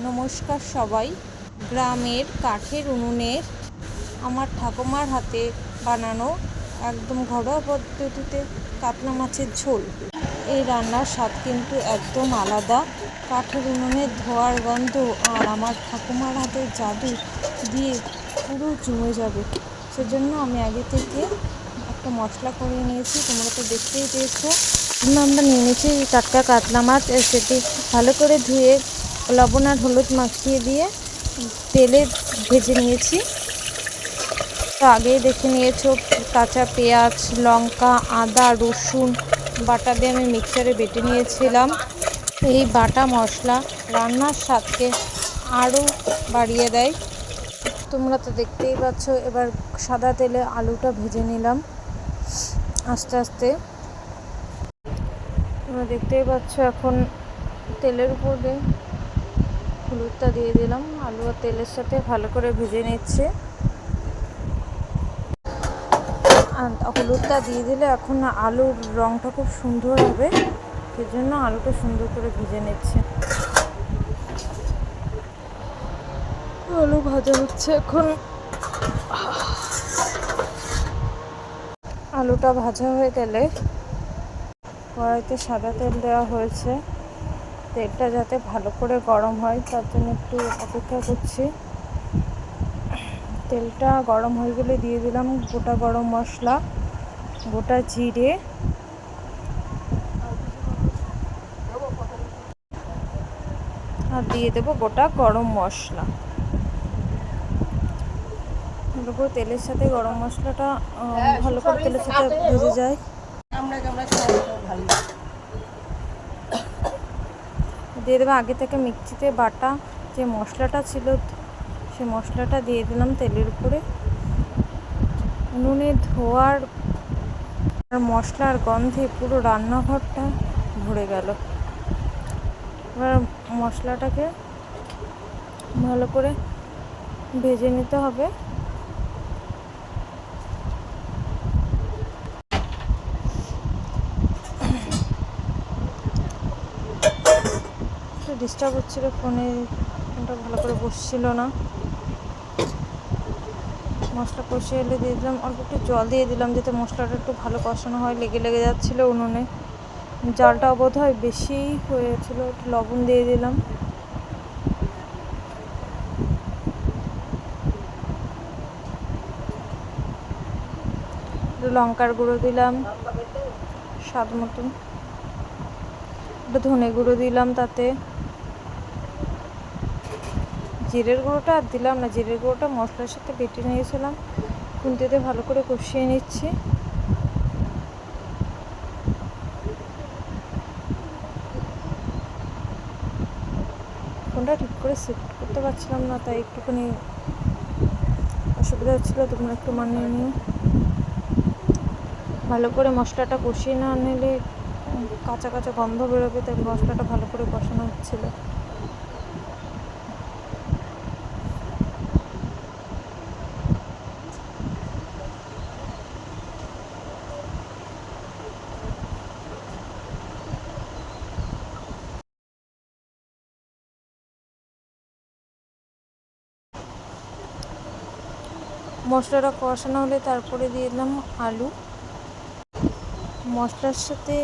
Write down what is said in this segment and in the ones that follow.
নমস্কার সবাই। গ্রামের কাঠের উনুনের আমার ঠাকুমার হাতে বানানো একদম ঘরোয়া পদ্ধতিতে কাতলা মাছের ঝোল। এই রান্নার স্বাদ কিন্তু একদম আলাদা। কাঠের উনুনের ধোঁয়ার গন্ধ আর আমার ঠাকুমার হাতের জাদু দিয়ে পুরো জমে যাবে। সেজন্য আমি আগে থেকে একটা মশলা করে নিয়েছি, তোমরা তো দেখতেই পেয়েছো। আমরা নিয়ে নিয়েছি টাটকা কাতলা মাছ, সেটি ভালো করে ধুয়ে লবণ আর হলুদ মাখিয়ে দিয়ে তেলে ভেজে নিয়েছি। তো আগেই দেখে নিয়েছো কাঁচা পেঁয়াজ, লঙ্কা, আদা, রসুন বাটা দিয়ে আমি মিক্সারে বেটে নিয়েছিলাম। এই বাটা মশলা রান্নার স্বাদকে আরও বাড়িয়ে দেয়। তোমরা তো দেখতেই পাচ্ছ। এবার সাদা তেলে আলুটা ভেজে নিলাম আস্তে আস্তে। তোমরা দেখতেই পাচ্ছ। এখন তেলের উপরে হলুদটা দিয়ে দিলাম, আলু আর তেলের সাথে ভালো করে ভেজে নিচ্ছে। আর হলুদটা দিয়ে দিলে এখন আলুর রঙটা খুব সুন্দর হবে, সেজন্য আলুটা সুন্দর করে ভেজে নিচ্ছে। আলু ভাজা হচ্ছে এখন। আলুটা ভাজা হয়ে গেলে কড়াইতে সাদা তেল দেওয়া হয়েছে। তেলটা যাতে ভালো করে গরম হয় তার জন্য একটু অপেক্ষা করছি। তেলটা গরম হয়ে গেলে দিয়ে দিলাম গোটা গরম মশলা, গোটা জিরে, আর দিয়ে দেবো গোটা গরম মশলা। ভালো করে তেলের সাথে গরম মশলাটা ভালো করে তেলের সাথে ভেজে যায়। দিয়ে দেবো আগে থেকে মিক্সিতে বাটা যে মশলাটা ছিল, সে মশলাটা দিয়ে দিলাম তেলের উপরে। উনুনে ধোয়ার আর মশলার গন্ধে পুরো রান্নাঘরটা ভরে গেল। এবার মশলাটাকে ভালো করে ভেজে নিতে হবে। একটু ডিস্টার্ব হচ্ছিলো, ফোনটা ভালো করে বসছিল না। মশলা কষে এলে দিয়ে দিলাম অল্প একটু জল দিয়ে দিলাম, যাতে মশলাটা একটু ভালো কষানো হয়। লেগে যাচ্ছিলো উনুনে, জালটা বোধ হয় বেশি হয়েছিল। একটু লবণ দিয়ে দিলাম। লঙ্কার গুঁড়ো দিলাম স্বাদ মতন, একটু ধনে গুঁড়ো দিলাম, তাতে জিরের গুঁড়োটা আর দিলাম না। জিরের গুঁড়োটা মশলার সাথে বেটে নিয়েছিলাম, খুন্তিতে ভালো করে কষিয়ে নিচ্ছি। ফোনটা ঠিক করে সেট করতে পারছিলাম না, তাই একটুখানি অসুবিধা হচ্ছিলো, তোমরা একটু মানিয়ে নিও। ভালো করে মশলাটা কষিয়ে না নিলে কাঁচা কাঁচা গন্ধ বেরোবে, তাই মশলাটা ভালো করে কষানো হচ্ছিলো। মশলাটা কষানো হলে তারপরে দিয়ে দিলাম আলু। মশলার সাথে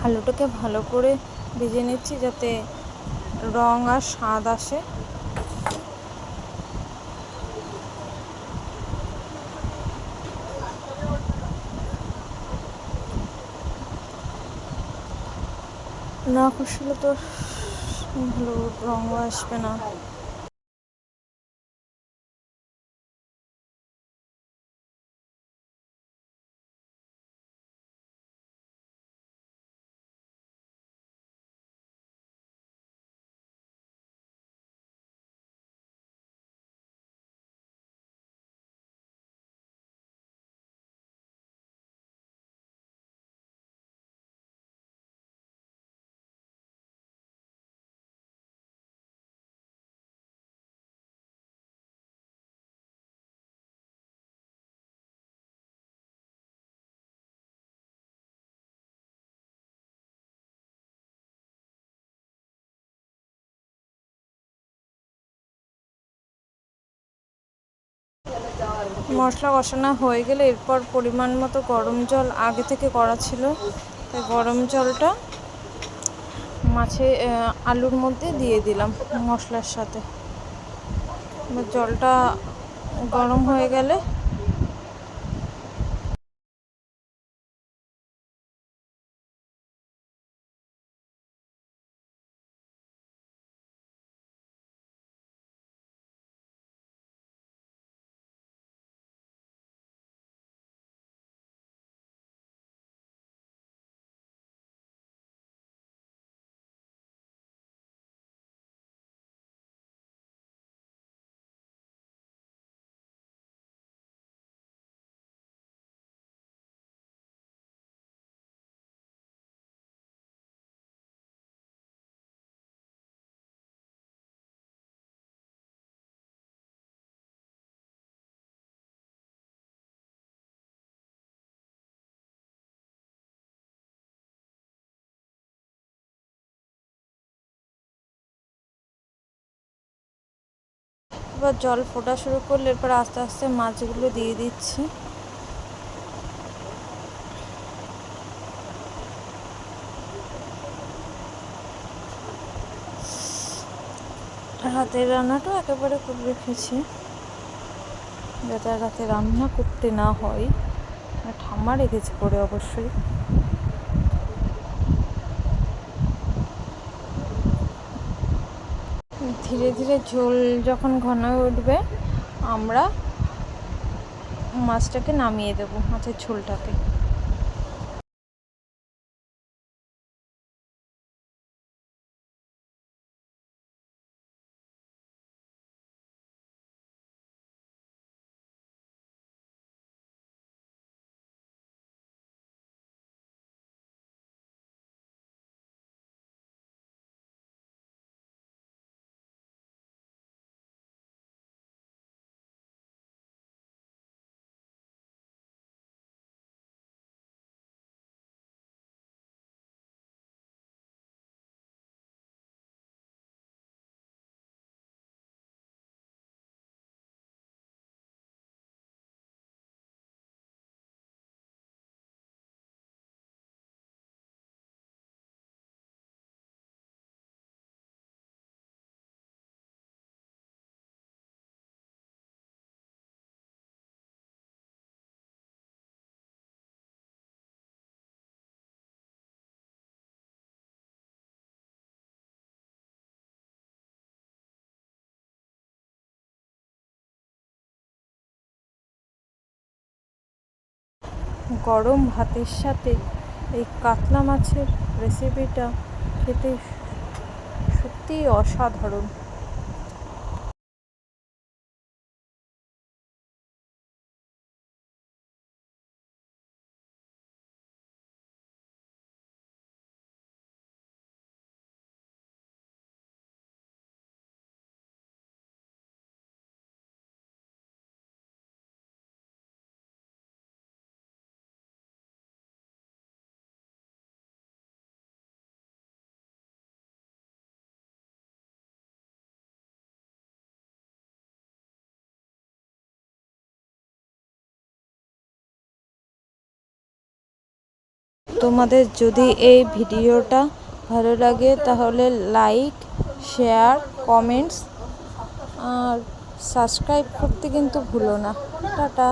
আলুটাকে ভালো করে ভেজে নিচ্ছি, যাতে রং আর স্বাদ আসে। না কষলে তো ভালো রঙও আসবে না। মশলা কষানো হয়ে গেলে এরপর পরিমাণ মতো গরম জল আগে থেকে করা ছিল, তাই গরম জলটা আলুর মধ্যে দিয়ে দিলাম মশলার সাথে। জলটা গরম হয়ে গেলে জল ফোটা শুরু করলে এরপর আস্তে আস্তে মাছগুলো দিয়ে দিচ্ছি। রাতের রান্নাটাও একেবারে করে রেখেছি, যাতে রাতে রান্না করতে না হয়। ঠাম্মা রেখেছি করে অবশ্যই। ধীরে ধীরে ঝোল যখন ঘন হয়ে উঠবে আমরা মাছটাকে নামিয়ে দেবো, মাছের ঝোলটাকে। গরম ভাতের সাথে এই কাতলা মাছের রেসিপিটা খেতে সত্যিই অসাধারণ। তোমাদের যদি এই ভিডিওটা ভালো লাগে তাহলে লাইক, শেয়ার, কমেন্টস আর সাবস্ক্রাইব করতে কিন্তু ভুলো না। টাটা।